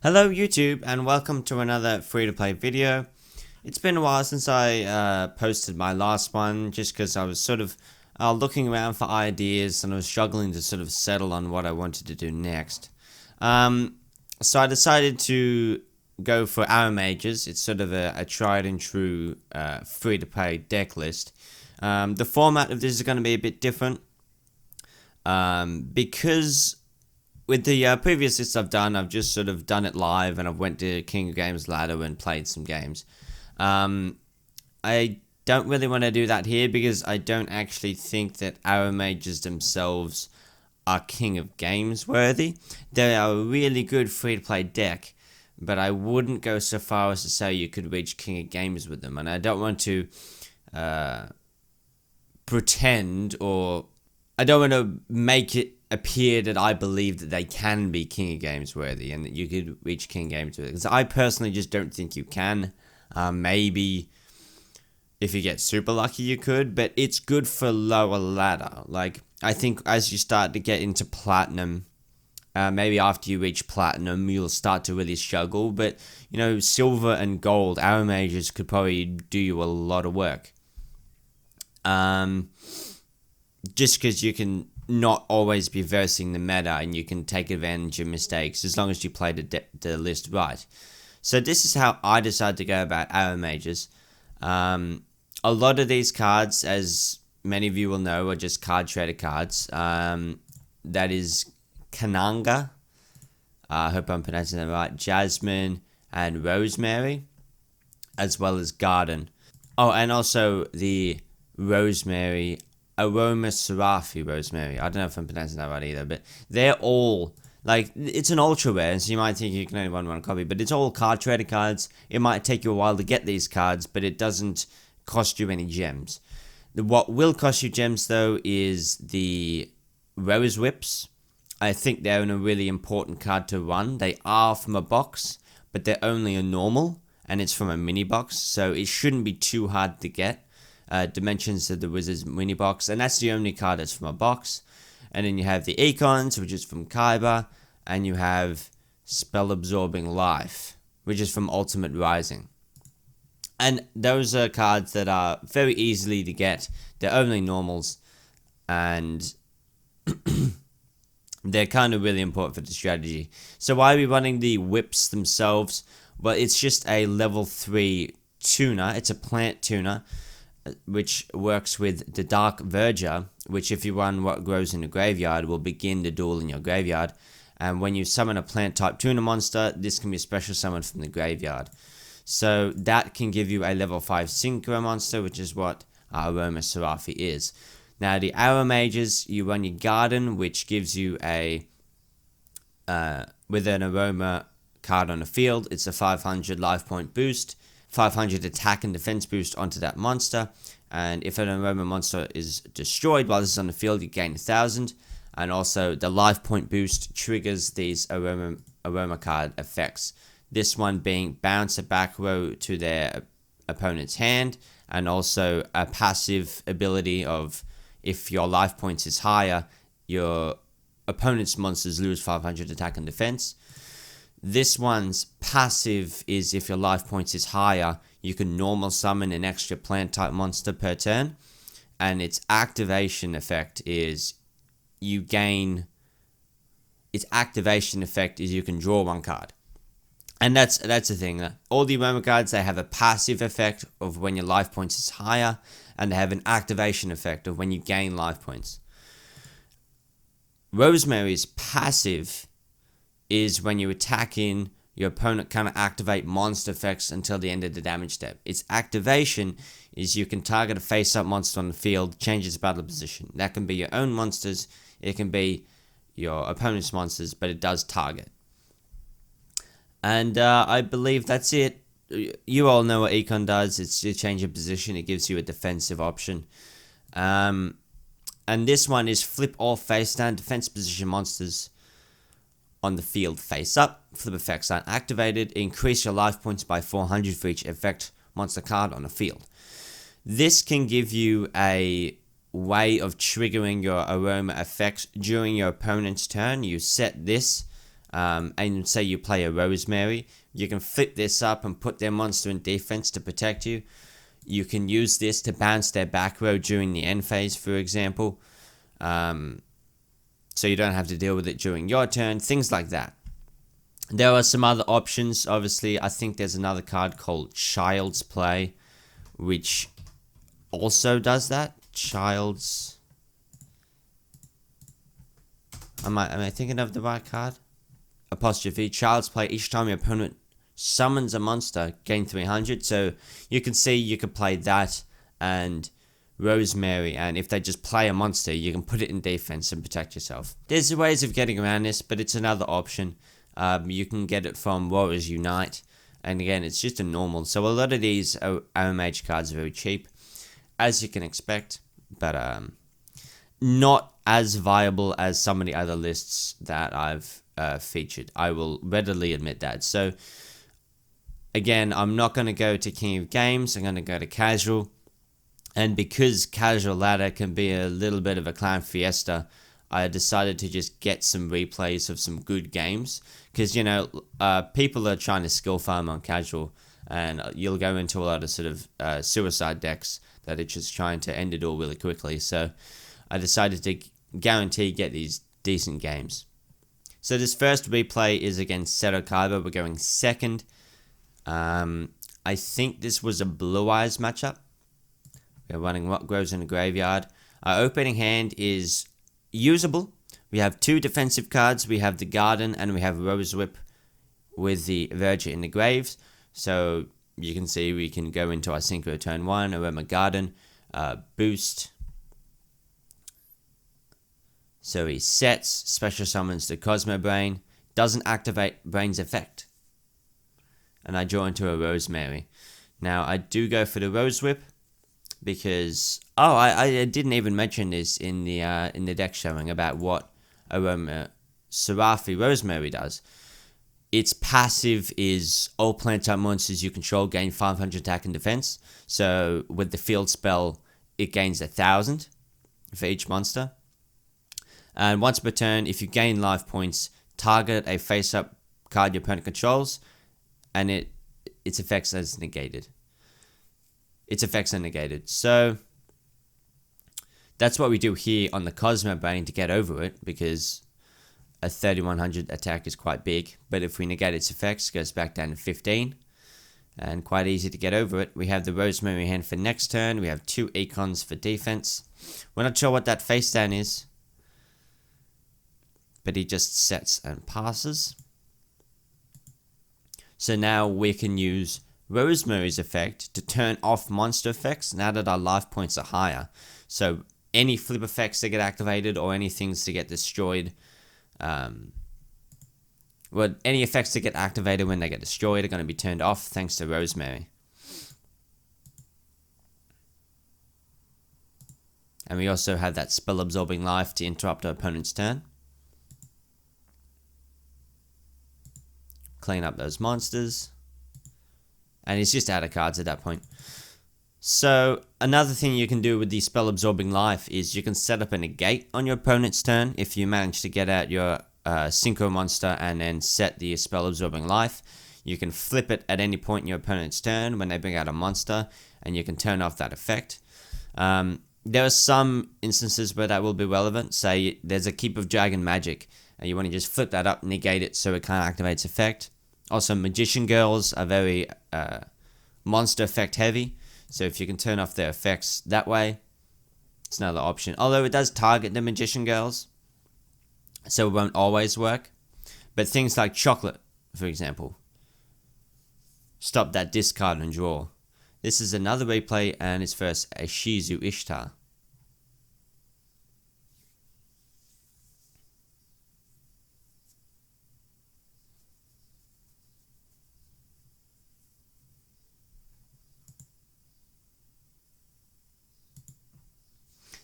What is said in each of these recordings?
Hello YouTube and welcome to another free-to-play video. It's been a while since I posted my last one just because I was sort of looking around for ideas and I was struggling to sort of settle on what I wanted to do next. So I decided to go for Aromages. It's sort of a tried and true free-to-play deck list. The format of this is going to be a bit different because with the previous lists I've done, I've just sort of done it live and I've went to King of Games ladder and played some games. I don't really want to do that here because I don't actually think that Aromages themselves are King of Games worthy. They are a really good free-to-play deck, but I wouldn't go so far as to say you could reach King of Games with them. And I don't want to pretend, or I don't want to make it appear that I believe that they can be King of Games worthy and that you could reach King of Games with it. Because I personally just don't think you can. Maybe if you get super lucky you could, but it's good for lower ladder. Like, I think as you start to get into Platinum, maybe after you reach Platinum, you'll start to really struggle. But, you know, Silver and Gold, Aromages could probably do you a lot of work. Just because you can not always be versing the meta and you can take advantage of mistakes as long as you play the list right. So this is how I decided to go about Aromages. A lot of these cards, as many of you will know, are just card trader cards. That is Kananga, I hope I'm pronouncing that right, Jasmine and Rosemary, as well as Garden. Oh, and also the Rosemary, Aromages Rosemary. I don't know if I'm pronouncing that right either, but they're all, like, it's an ultra rare, so you might think you can only run one copy, but it's all card trader cards. It might take you a while to get these cards, but it doesn't cost you any gems. What will cost you gems, though, is the Rose Whips. I think they're a really important card to run. They are from a box, but they're only a normal, and it's from a mini box, so it shouldn't be too hard to get. Dimensions of the Wizard's mini box, and that's the only card that's from a box. And then you have the Econs, which is from Kaiba, and you have Spell Absorbing Life, which is from Ultimate Rising. And those are cards that are very easily to get. They're only normals, and they're kind of really important for the strategy. So why are we running the whips themselves? Well, it's just a level 3 tuner. It's a plant tuner, which works with the Dark Verger, which if you run what grows in the graveyard will begin the duel in your graveyard. And when you summon a plant type tuner monster, this can be a special summon from the graveyard. So that can give you a level 5 Synchro monster, which is what Aromages is. Now the Aromages, you run your Garden, which gives you a, with an Aroma card on the field, it's a 500 life point boost, 500 attack and defense boost onto that monster, and if an Aroma monster is destroyed while this is on the field, you gain 1,000, and also the life point boost triggers these Aroma card effects. This one being bounce a back row to their opponent's hand, and also a passive ability of if your life points is higher, your opponent's monsters lose 500 attack and defense. This one's passive is if your life points is higher, you can normal summon an extra plant type monster per turn. And its activation effect is you can draw one card. And that's the thing. All the Aroma cards, they have a passive effect of when your life points is higher, and they have an activation effect of when you gain life points. Rosemary's passive is when you attack in, your opponent cannot activate monster effects until the end of the damage step. Its activation is you can target a face-up monster on the field, change its battle position. That can be your own monsters, it can be your opponent's monsters, but it does target. And I believe that's it. You all know what Econ does. It's to change of position. It gives you a defensive option. And this one is flip all face down defense position monsters on the field face up. Flip effects aren't activated. Increase your life points by 400 for each effect monster card on the field. This can give you a way of triggering your Aroma effects during your opponent's turn. You set this and say you play a Rosemary, you can flip this up and put their monster in defense to protect you. You can use this to bounce their back row during the end phase, for example. So you don't have to deal with it during your turn, things like that. There are some other options. Obviously, I think there's another card called Child's Play, which also does that. Child's... Am I thinking of the right card? Apostrophe. Child's Play. Each time your opponent summons a monster, gain 300. So you can see you could play that and Rosemary, and if they just play a monster, you can put it in defense and protect yourself. There's ways of getting around this, but it's another option. You can get it from Warriors Unite, and again, it's just a normal. So a lot of these Aromage cards are very cheap, as you can expect, but not as viable as some of the other lists that I've featured. I will readily admit that. So again, I'm not going to go to King of Games. I'm going to go to Casual. And because Casual Ladder can be a little bit of a clown fiesta, I decided to just get some replays of some good games. Because, you know, people are trying to skill farm on Casual, and you'll go into a lot of sort of suicide decks that are just trying to end it all really quickly. So I decided to guarantee get these decent games. So this first replay is against Seto Kaiba. We're going second. I think this was a Blue Eyes matchup. We're running What Grows in the Graveyard. Our opening hand is usable. We have two defensive cards. We have the Garden and we have Rose Whip with the Verger in the Graves. So you can see we can go into our Synchro turn 1, Aroma Garden, boost. So he sets, special summons the Cosmo Brain, doesn't activate Brain's effect. And I draw into a Rosemary. Now I do go for the Rose Whip, because I didn't even mention this in the deck showing about what Aroma Serafi Rosemary does. Its passive is all plant type monsters you control gain 500 attack and defense. So with the field spell, it gains 1,000 for each monster. And once per turn, if you gain life points, target a face-up card your opponent controls, and its effects are negated. Its effects are negated. So that's what we do here on the Cosmo Brain to get over it, because a 3100 attack is quite big. But if we negate its effects, it goes back down to 15. And quite easy to get over it. We have the Rosemary hand for next turn. We have two Econs for defense. We're not sure what that face down is, but he just sets and passes. So now we can use Rosemary's effect to turn off monster effects now that our life points are higher. So any flip effects that get activated or any things to get destroyed, any effects that get activated when they get destroyed are going to be turned off thanks to Rosemary. And we also have that spell absorbing life to interrupt our opponent's turn. Clean up those monsters. And he's just out of cards at that point. So another thing you can do with the spell absorbing life is you can set up a negate on your opponent's turn if you manage to get out your Synchro monster and then set the spell absorbing life. You can flip it at any point in your opponent's turn when they bring out a monster, and you can turn off that effect. There are some instances where that will be relevant. Say there's a Keep of Dragon Magic, and you want to just flip that up, negate it so it can't activate its effect. Also, Magician Girls are very monster effect heavy, so if you can turn off their effects that way, it's another option. Although it does target the Magician Girls, so it won't always work. But things like Chocolate, for example, stop that discard and draw. This is another replay, and it's first a Shizu Ishtar.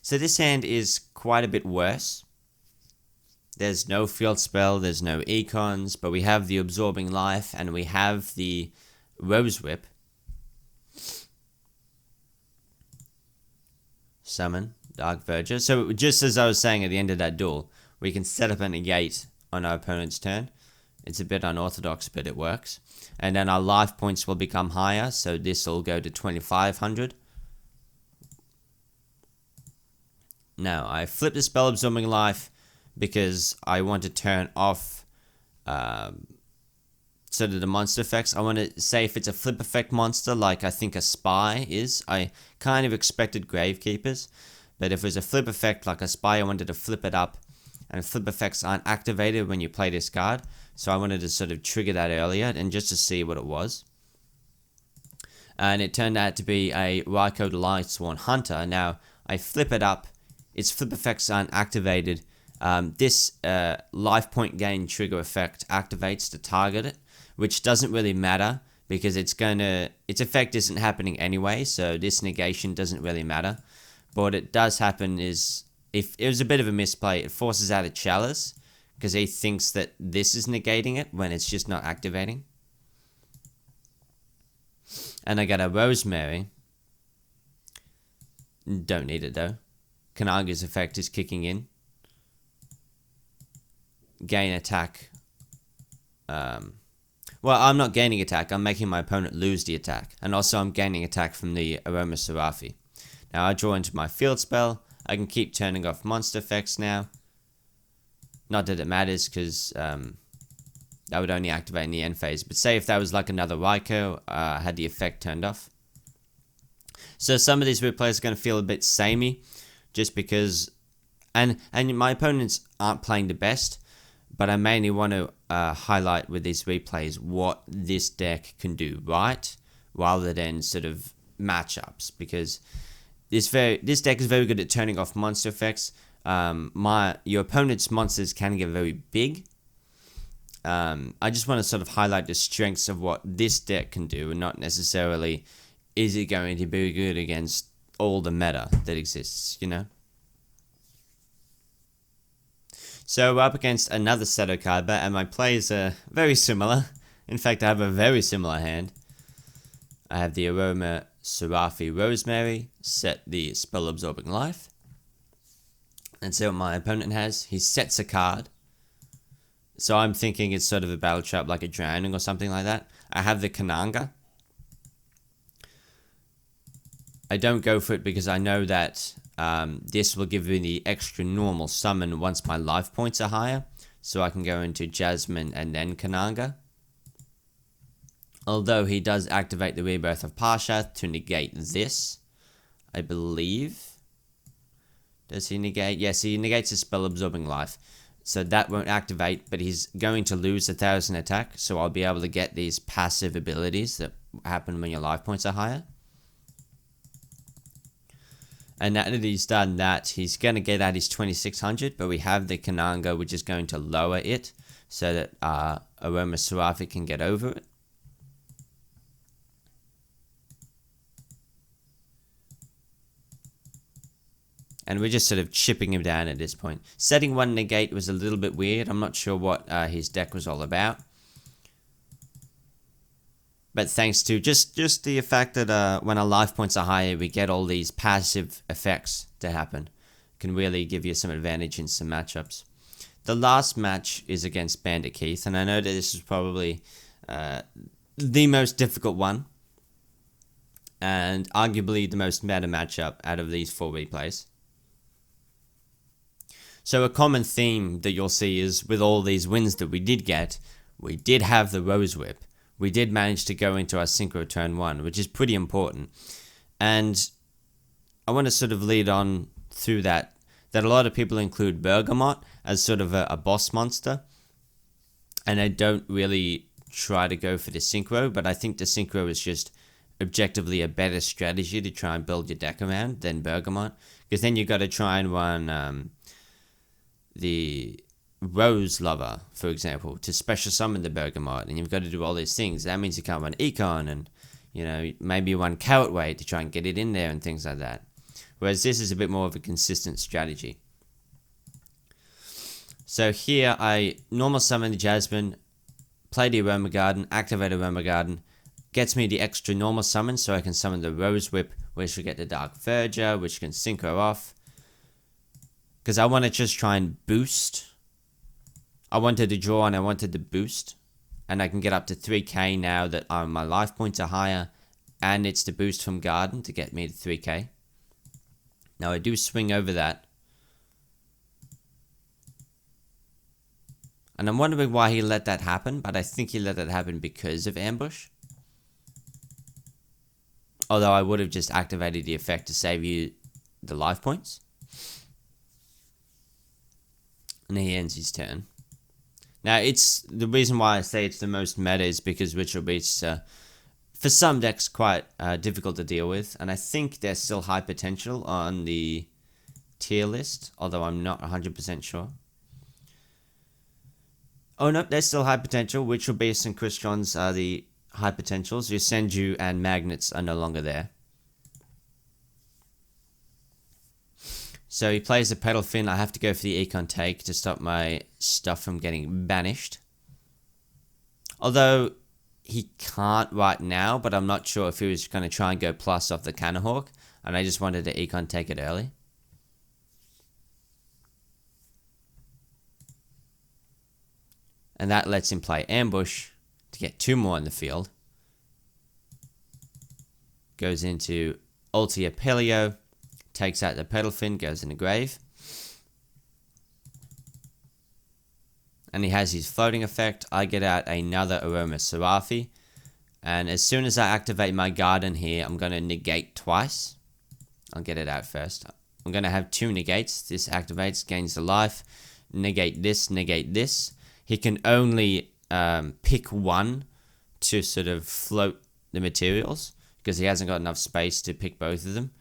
So this hand is quite a bit worse. There's no field spell, there's no econs, but we have the absorbing life and we have the Rose Whip. Summon Dark Verger. So just as I was saying at the end of that duel, we can set up a negate on our opponent's turn. It's a bit unorthodox, but it works. And then our life points will become higher, so this will go to 2500. Now, I flip the spell absorbing life because I want to turn off sort of the monster effects. I want to say if it's a flip effect monster, like I think a spy is, I kind of expected Gravekeepers, but if it was a flip effect like a spy, I wanted to flip it up, and flip effects aren't activated when you play this card, so I wanted to sort of trigger that earlier and just to see what it was. And it turned out to be a Raikou the Lightsworn Hunter. Now, I flip it up, its flip effects aren't activated. This life point gain trigger effect activates to target it, which doesn't really matter because its effect isn't happening anyway, so this negation doesn't really matter. But what it does happen is, if it was a bit of a misplay, it forces out a Chalice because he thinks that this is negating it when it's just not activating. And I got a Rosemary. Don't need it though. Kanaga's effect is kicking in. Gain attack. Well, I'm not gaining attack. I'm making my opponent lose the attack. And also I'm gaining attack from the Aromages. Now I draw into my field spell. I can keep turning off monster effects now. Not that it matters because that would only activate in the end phase. But say if that was like another Raikou, had the effect turned off. So some of these replays are going to feel a bit samey. Just because... And my opponents aren't playing the best. But I mainly want to highlight with these replays what this deck can do right. Rather than sort of matchups. Because this deck is very good at turning off monster effects. Your opponent's monsters can get very big. I just want to sort of highlight the strengths of what this deck can do, and not necessarily is it going to be good against all the meta that exists, you know? So we're up against another Seto card, and my plays are very similar. In fact, I have a very similar hand. I have the Aromages Rosemary, set the spell absorbing life. And see what my opponent has. He sets a card. So I'm thinking it's sort of a battle trap like a drowning or something like that. I have the Kananga. I don't go for it because I know that this will give me the extra normal summon once my life points are higher. So I can go into Jasmine and then Kananga. Although he does activate the Rebirth of Parshath to negate this, I believe. Does he negate? Yes, he negates his spell absorbing life. So that won't activate, but he's going to lose 1,000 attack. So I'll be able to get these passive abilities that happen when your life points are higher. And now that he's done that, he's going to get out his 2600. But we have the Kananga, which is going to lower it so that Aromages can get over it. And we're just sort of chipping him down at this point. Setting one negate was a little bit weird. I'm not sure what his deck was all about. But thanks to just the fact that when our life points are higher, we get all these passive effects to happen. Can really give you some advantage in some matchups. The last match is against Bandit Keith. And I know that this is probably the most difficult one. And arguably the most meta matchup out of these 4 replays. So a common theme that you'll see is with all these wins that we did get, we did have the Rose Whip. We did manage to go into our Synchro turn 1, which is pretty important. And I want to sort of lead on through that a lot of people include Bergamot as sort of a boss monster. And I don't really try to go for the Synchro, but I think the Synchro is just objectively a better strategy to try and build your deck around than Bergamot. Because then you've got to try and run... the Rose Lover, for example, to special summon the Bergamot, and you've got to do all these things. That means you can't run Econ, and you know, maybe one Carrot Weight to try and get it in there and things like that. Whereas this is a bit more of a consistent strategy. So here I normal summon the Jasmine, play the Aroma Garden, activate Aroma Garden, gets me the extra normal summon so I can summon the Rose Whip, which will get the Dark Verger, which can synchro off. Because I want to just try and boost. I wanted to draw and I wanted to boost and I can get up to 3k now that my life points are higher, and it's the boost from Garden to get me to 3k. Now I do swing over that, and I'm wondering why he let that happen, but I think he let that happen because of Ambush. Although I would have just activated the effect to save you the life points. And he ends his turn. Now, it's the reason why I say it's the most meta is because Ritual Beasts are, for some decks, quite difficult to deal with. And I think there's still high potential on the tier list, although I'm not 100% sure. Oh no, there's still high potential. Ritual Beasts and Crystons are the high potentials. Your Senju and Magnets are no longer there. So he plays the Pedal Fin. I have to go for the Econ Take to stop my stuff from getting banished. Although he can't right now, but I'm not sure if he was going to try and go plus off the Cannahawk, and I just wanted to Econ Take it early. And that lets him play Ambush to get 2 more in the field. Goes into Ulti Apelio, takes out the Pedal Fin, goes in the grave. And he has his floating effect. I get out another Aroma Serafi. And as soon as I activate my Garden here, I'm going to negate twice. I'll get it out first. I'm going to have 2 negates. This activates, gains the life. Negate this, negate this. He can only pick one to sort of float the materials because he hasn't got enough space to pick both of them.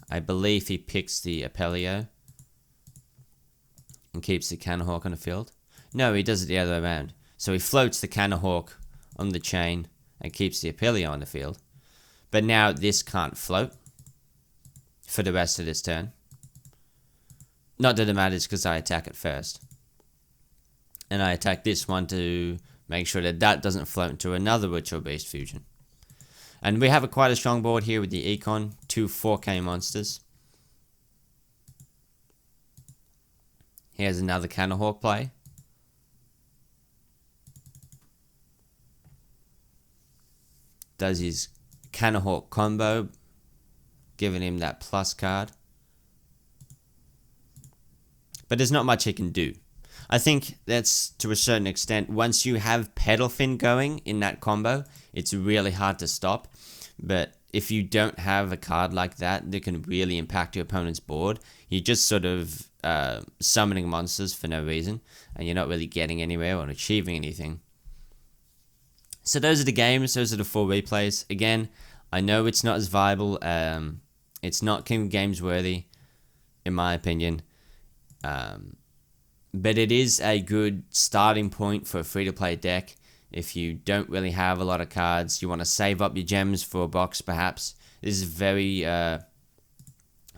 I believe he picks the Apelio and keeps the Cannahawk on the field. No, he does it the other way around. So he floats the Cannahawk on the chain and keeps the Apelio on the field. But now this can't float for the rest of this turn. Not that it matters because I attack it first. And I attack this one to make sure that that doesn't float into another Ritual Beast fusion. And we have quite a strong board here with the Econ, 2 4k monsters. Here's another Cannahawk play. Does his Cannahawk combo, giving him that plus card. But there's not much he can do. I think that's, to a certain extent, once you have Pedal Fin going in that combo, it's really hard to stop. But if you don't have a card like that can really impact your opponent's board, you're just sort of summoning monsters for no reason, and you're not really getting anywhere or achieving anything. So those are the games, those are the 4 replays. Again, I know it's not as viable, it's not King of Games worthy, in my opinion. But it is a good starting point for a free-to-play deck. If you don't really have a lot of cards, you want to save up your gems for a box perhaps. This is very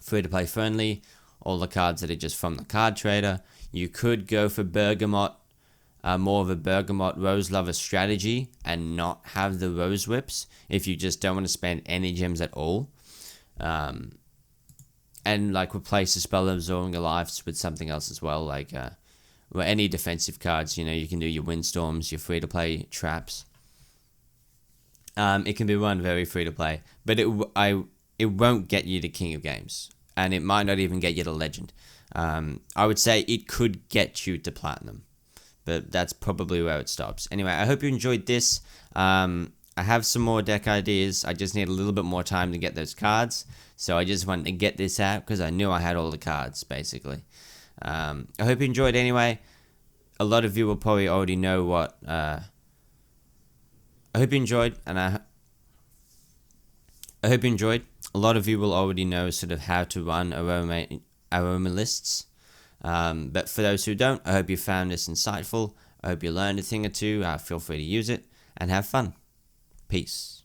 free-to-play friendly. All the cards that are just from the card trader. You could go for Bergamot, more of a Bergamot Rose Lover strategy and not have the Rose Whips if you just don't want to spend any gems at all. And like replace the Spell Absorbing Lives with something else as well, like well, any defensive cards. You know, you can do your Windstorms, your free-to-play traps. It can be run very free-to-play, but it won't get you to King of Games, and it might not even get you to Legend. I would say it could get you to Platinum, but that's probably where it stops. Anyway, I hope you enjoyed this. I have some more deck ideas. I just need a little bit more time to get those cards. So I just wanted to get this out because I knew I had all the cards, basically. I hope you enjoyed anyway. A lot of you will probably already know what... I hope you enjoyed, and I hope you enjoyed. A lot of you will already know sort of how to run aroma lists. But for those who don't, I hope you found this insightful. I hope you learned a thing or two. Feel free to use it and have fun. Peace.